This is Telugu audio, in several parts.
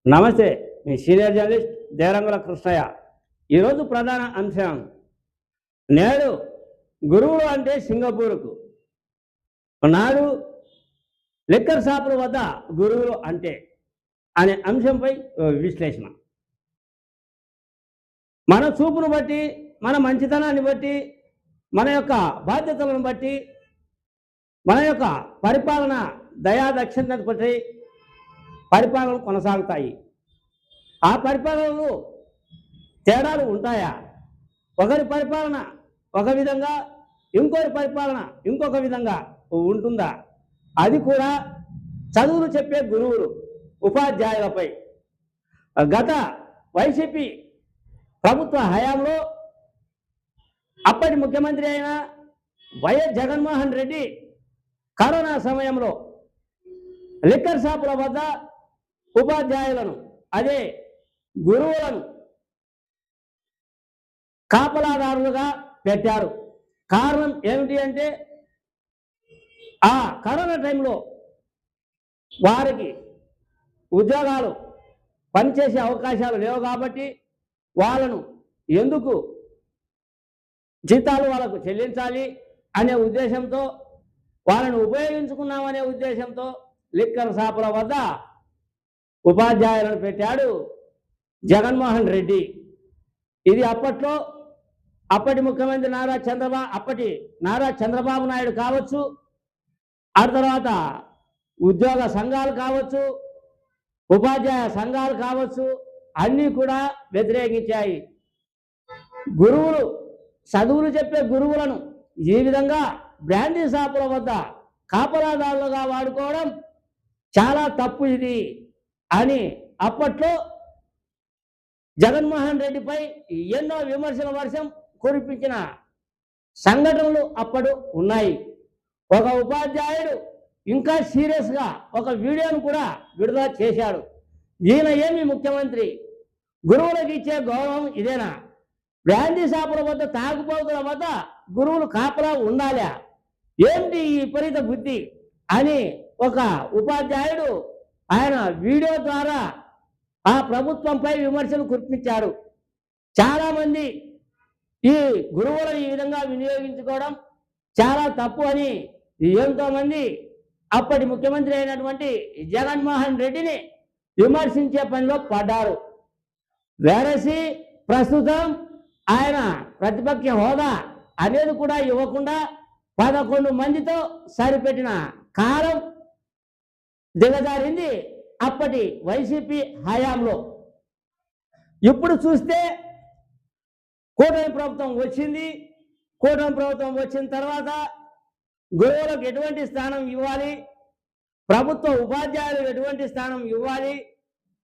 నమస్తే, మీ సీనియర్ జర్నలిస్ట్ దేవరంగుల కృష్ణయ్య. ఈరోజు ప్రధాన అంశం, నేడు గురువులు అంటే సింగపూర్కు, నాడు లిక్కర్ షాపుల వద్ద గురువులు అంటే అనే అంశంపై విశ్లేషణ. మన చూపును బట్టి, మన మంచితనాన్ని బట్టి, మన యొక్క బాధ్యతలను బట్టి, మన యొక్క పరిపాలన దయాదక్షిణను బట్టి పరిపాలనలు కొనసాగుతాయి. ఆ పరిపాలనలు తేడాలు ఉంటాయా? ఒకరి పరిపాలన ఒక విధంగా, ఇంకొకరి పరిపాలన ఇంకొక విధంగా ఉంటుందా? అది కూడా చదువులు చెప్పే గురువులు, ఉపాధ్యాయులపై. గత వైసీపీ ప్రభుత్వ హయాంలో అప్పటి ముఖ్యమంత్రి అయిన వైఎస్ జగన్మోహన్ రెడ్డి కరోనా సమయంలో లిక్కర్ షాపుల వద్ద ఉపాధ్యాయులను, అదే గురువులను కాపలాదారులుగా పెట్టారు. కారణం ఏమిటి అంటే, ఆ కరోనా టైంలో వారికి ఉద్యోగాలు పనిచేసే అవకాశాలు లేవు కాబట్టి వాళ్ళను ఎందుకు జీతాలు వాళ్ళకు చెల్లించాలి అనే ఉద్దేశంతో, వాళ్ళను ఉపయోగించుకున్నామనే ఉద్దేశంతో లిక్కర్ షాపుల వద్ద ఉపాధ్యాయులను పెట్టాడు జగన్మోహన్ రెడ్డి. ఇది అప్పట్లో అప్పటి ముఖ్యమంత్రి నారా చంద్రబాబు నాయుడు కావచ్చు, ఆ తర్వాత ఉద్యోగ సంఘాలు కావచ్చు, ఉపాధ్యాయ సంఘాలు కావచ్చు, అన్నీ కూడా వ్యతిరేకించాయి. గురువులు, చదువులు చెప్పే గురువులను ఈ విధంగా బ్రాండీ షాపుల వద్ద కాపలాదారులుగా వాడుకోవడం చాలా తప్పు ఇది అని అప్పట్లో జగన్మోహన్ రెడ్డిపై ఎన్నో విమర్శల వర్షం కురిపించిన సంఘటనలు అప్పుడు ఉన్నాయి. ఒక ఉపాధ్యాయుడు ఇంకా సీరియస్గా ఒక వీడియోను కూడా విడుదల చేశాడు. ఈయన ఏమి ముఖ్యమంత్రి? గురువులకు ఇచ్చే గౌరవం ఇదేనా? బ్రాండీ షాపుల వద్ద, తాగుబోతుల వద్ద గురువులు కాపలా ఉండాలా? ఏంటి ఈ విపరీత బుద్ధి అని ఒక ఉపాధ్యాయుడు ఆయన వీడియో ద్వారా ఆ ప్రభుత్వంపై విమర్శలు కురిపించారు. చాలామంది ఈ గురువులను ఈ విధంగా వినియోగించుకోవడం చాలా తప్పు అని ఎంతోమంది అప్పటి ముఖ్యమంత్రి అయినటువంటి జగన్మోహన్ రెడ్డిని విమర్శించే పనిలో పడ్డారు. వేరసి ప్రస్తుతం ఆయన ప్రతిపక్ష హోదా అనేది కూడా ఇవ్వకుండా 11 మందితో సరిపెట్టిన కాలం దిగజారింది అప్పటి వైసీపీ హయాంలో. ఇప్పుడు చూస్తే కూటమి ప్రభుత్వం వచ్చింది. కూటమి ప్రభుత్వం వచ్చిన తర్వాత గురువులకు ఎటువంటి స్థానం ఇవ్వాలి, ప్రభుత్వ ఉపాధ్యాయులకు ఎటువంటి స్థానం ఇవ్వాలి,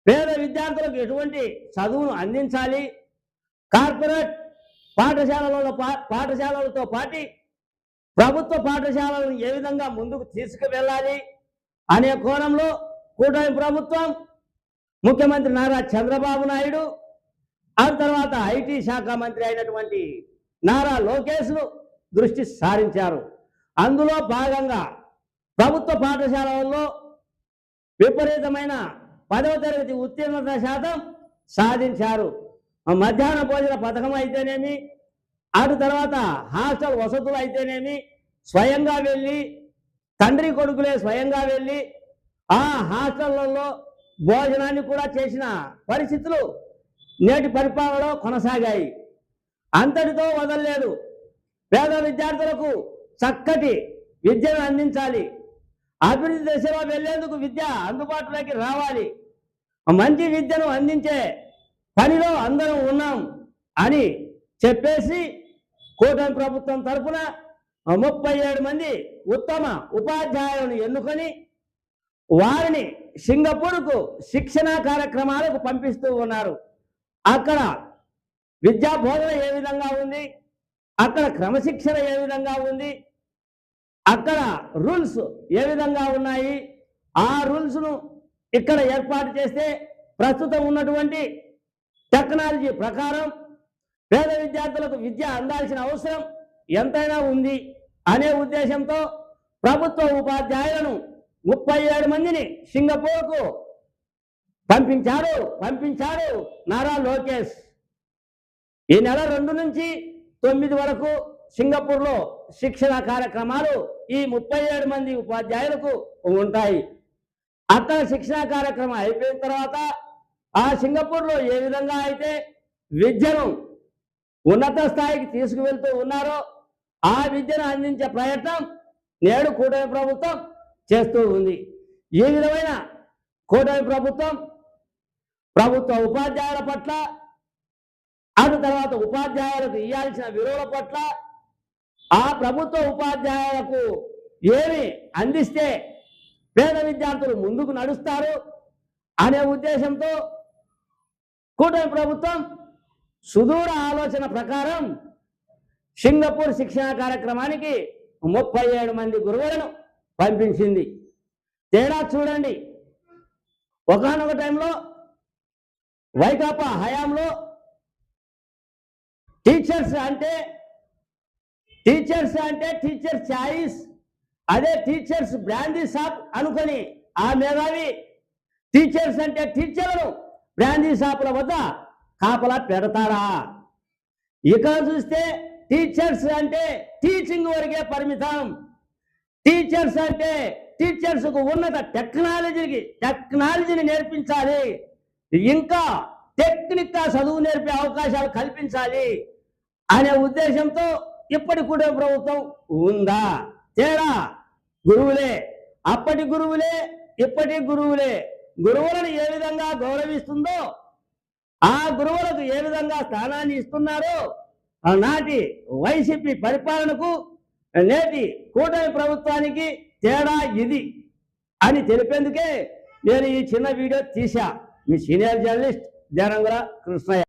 పేద విద్యార్థులకు ఎటువంటి చదువును అందించాలి, కార్పొరేట్ పాఠశాలలతో పాటు ప్రభుత్వ పాఠశాలను ఏ విధంగా ముందుకు తీసుకువెళ్ళాలి అనే కోణంలో కూటమి ప్రభుత్వం, ముఖ్యమంత్రి నారా చంద్రబాబు నాయుడు, ఆ తర్వాత ఐటీ శాఖ మంత్రి అయినటువంటి నారా లోకేష్లు దృష్టి సారించారు. అందులో భాగంగా ప్రభుత్వ పాఠశాలల్లో విపరీతమైన 10వ తరగతి ఉత్తీర్ణత శాతం సాధించారు. మధ్యాహ్న భోజన పథకం అయితేనేమి, అటు తర్వాత హాస్టల్ వసతులు అయితేనేమి, స్వయంగా వెళ్ళి, తండ్రి కొడుకులే స్వయంగా వెళ్ళి ఆ హాస్టళ్లలో భోజనాన్ని కూడా చేసిన పరిస్థితులు నేటి పరిపాలనలో కొనసాగాయి. అంతటితో వదలలేదు. పేద విద్యార్థులకు చక్కటి విద్యను అందించాలి, అభివృద్ధి దశలో వెళ్లేందుకు విద్య అందుబాటులోకి రావాలి, మంచి విద్యను అందించే పనిలో అందరం ఉన్నాం అని చెప్పేసి కూటమి ప్రభుత్వం తరఫున 37 మంది ఉత్తమ ఉపాధ్యాయులను ఎన్నుకొని వారిని సింగపూర్కు శిక్షణా కార్యక్రమాలకు పంపిస్తూ ఉన్నారు. అక్కడ విద్యా బోధన ఏ విధంగా ఉంది, అక్కడ క్రమశిక్షణ ఏ విధంగా ఉంది, అక్కడ రూల్స్ ఏ విధంగా ఉన్నాయి, ఆ రూల్స్ను ఇక్కడ ఏర్పాటు చేస్తే ప్రస్తుతం ఉన్నటువంటి టెక్నాలజీ ప్రకారం పేద విద్యార్థులకు విద్య అందాల్సిన అవసరం ఎంతైనా ఉంది అనే ఉద్దేశంతో ప్రభుత్వ ఉపాధ్యాయులను 37 మందిని సింగపూర్కు పంపించాడు నారా లోకేష్. ఈ నెల 2 నుంచి 9 వరకు సింగపూర్లో శిక్షణ కార్యక్రమాలు ఈ 37 మంది ఉపాధ్యాయులకు ఉంటాయి. అక్కడ శిక్షణ కార్యక్రమం అయిపోయిన తర్వాత ఆ సింగపూర్లో ఏ విధంగా అయితే విద్యను ఉన్నత స్థాయికి తీసుకువెళ్తూ ఉన్నారో ఆ విద్యను అందించే ప్రయత్నం నేడు కూటమి ప్రభుత్వం చేస్తూ ఉంది. ఈ విధమైన కూటమి ప్రభుత్వ ఉపాధ్యాయుల పట్ల, అటు తర్వాత ఉపాధ్యాయులకు ఇవ్వాల్సిన విలువల పట్ల, ఆ ప్రభుత్వ ఉపాధ్యాయులకు ఏమి అందిస్తే పేద విద్యార్థులు ముందుకు నడుస్తారు అనే ఉద్దేశంతో కూటమి ప్రభుత్వం సుదూర ఆలోచన ప్రకారం సింగపూర్ శిక్షణ కార్యక్రమానికి 37 మంది గురువులను పంపించింది. తేడా చూడండి. ఒకానొక టైంలో వైకాపా హయాంలో టీచర్స్ అంటే టీచర్ చాయిస్, అదే టీచర్స్ బ్రాందీ షాప్ అనుకొని ఆ మేధావి టీచర్స్ అంటే టీచర్లను బ్రాందీ షాపుల వద్ద కాపలా పెడతాడా? ఇక్కడ చూస్తే టీచర్స్ అంటే టీచింగ్ వరకే పరిమితం. టీచర్స్ అంటే టీచర్స్కు ఉన్నత టెక్నాలజీని నేర్పించాలి, ఇంకా టెక్నిక్గా చదువు నేర్పే అవకాశాలు కల్పించాలి అనే ఉద్దేశంతో ఇప్పటి కూడా ప్రభుత్వం ఉందా? తేడా గురువులే, అప్పటి గురువులే ఇప్పటి గురువులే. గురువులను ఏ విధంగా గౌరవిస్తుందో, ఆ గురువులకు ఏ విధంగా స్థానాన్ని ఇస్తున్నారో నాటి వైసీపీ పరిపాలనకు నేటి కూటమి ప్రభుత్వానికి తేడా ఇది అని తెలిపేందుకే నేను ఈ చిన్న వీడియో తీశా. మీ సీనియర్ జర్నలిస్ట్ దేరంగుల కృష్ణయ్య.